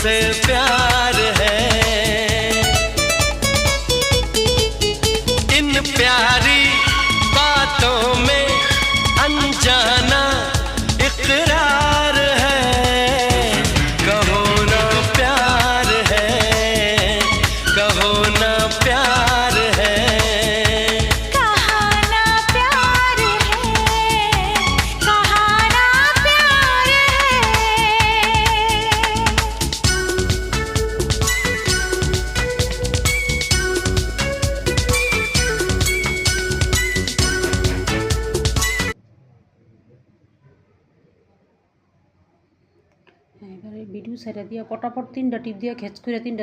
तुमसे प्यार है। इन प्यारी बातों में अनजाना इकरार है। कहो ना प्यार है, कहो ना प्यार है, कहा ना प्यार है, कहा ना प्यार এবারে ভিডিও ছেড়ে দিয়া পটাপট 3টা টিপ দিয়া খেচ করে 3টা